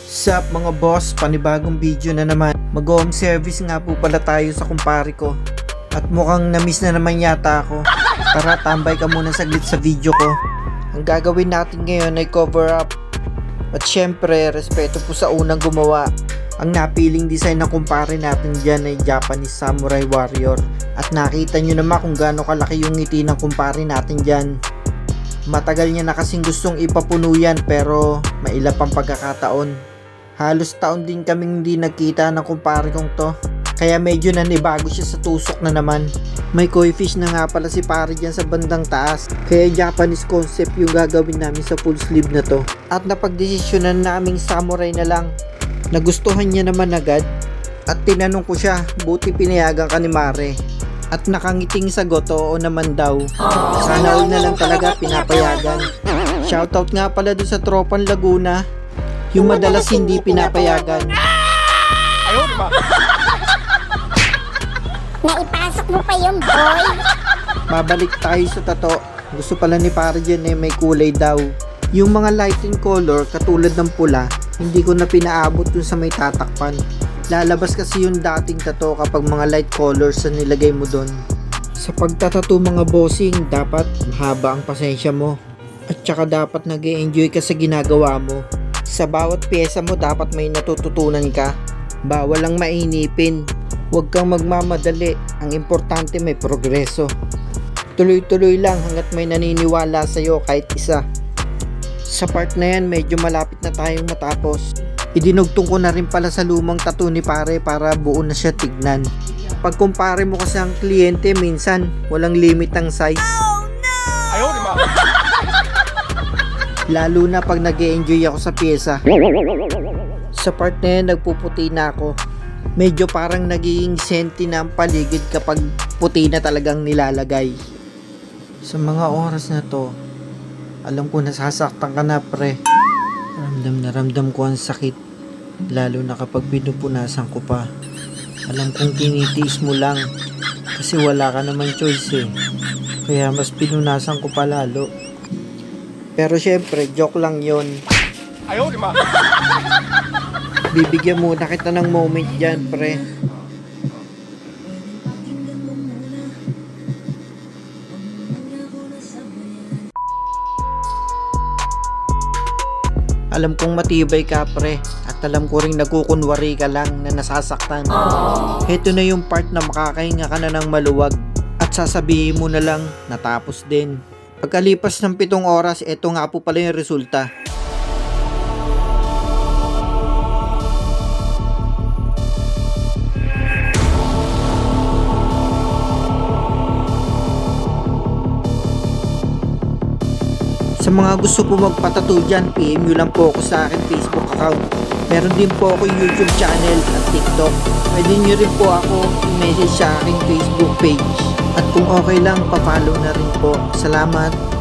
Sup mga boss, panibagong video na naman. Mag-home service nga po pala tayo sa kumpare ko. At mukhang na-miss na naman yata ako. Tara, tambay ka muna saglit sa video ko. Ang gagawin natin ngayon ay cover up. At syempre, respeto po sa unang gumawa. Ang napiling design ng kumpare natin dyan ay Japanese Samurai Warrior. At nakita nyo naman kung gaano kalaki yung ngiti ng kumpare natin dyan. Matagal niya na kasing gustong ipapuno yan pero mailap ang pagkakataon. Halos taon din kaming hindi nagkita ng kumpare kong to. Kaya medyo nanibago siya sa tusok na naman. May koi fish na nga pala si pare dyan sa bandang taas. Kaya Japanese concept yung gagawin namin sa full sleeve na to. At napagdesisyonan naming samurai na lang. Nagustuhan niya naman agad. At tinanong ko siya, buti pinayagan ka ni Mare. At nakangiting sagot, oo naman daw. Sana all na lang talaga pinapayagan. Shoutout nga pala doon sa tropang Laguna. Yung madalas hindi pinapayagan. Ayun ba? Naipasok mo pa yung boy. Mabalik tayo sa tato. Gusto pala ni pare dyan may kulay daw. Yung mga lighting color katulad ng pula, hindi ko na pinaabot dun sa may tatakpan. Lalabas kasi yung dating tato kapag mga light colors na nilagay mo dun. Sa pagtatato mga bossing, dapat mahaba ang pasensya mo. At saka dapat nag-e-enjoy ka sa ginagawa mo. Sa bawat pyesa mo dapat may natututunan ka. Bawal lang mainipin. Huwag kang magmamadali. Ang importante may progreso. Tuloy-tuloy lang hanggat may naniniwala sa'yo kahit isa. Sa part na yan medyo malapit na tayong matapos. Idinugtong ko na rin pala sa lumang tattoo ni pare para buo na siya tignan. Pag kumpare mo kasi ang kliyente minsan walang limit ang size. Ayun ba? Lalo na pag nag-e-enjoy ako sa pyesa. Sa part na yan nagpuputi na ako. Medyo parang nagiging senti na ang paligid kapag puti na talagang nilalagay. Sa mga oras na to, alam ko nasasaktan ka na pre. Ramdam na ramdam ko ang sakit. Lalo na kapag pinupunasan ko pa. Alam kong tinitiis mo lang. Kasi wala ka naman choice eh. Kaya mas pinunasan ko pa lalo. Pero syempre, joke lang yon. Ayun ba? Bibigyan muna kita ng moment dyan, pre. Alam kong matibay ka, pre. At alam ko rin nagkukunwari ka lang na nasasaktan. Heto na yung part na makakahinga ka na ng maluwag. At sasabihin mo na lang, natapos din. Pagkalipas ng 7 oras, eto nga po pala yung resulta. Sa mga gusto po magpatattoo dyan, PM nyo lang po ako sa akin Facebook account. Meron din po ako YouTube channel at TikTok. Pwede nyo rin po ako i-message sa aking Facebook page. At kung okay lang, pa-follow na rin po. Salamat!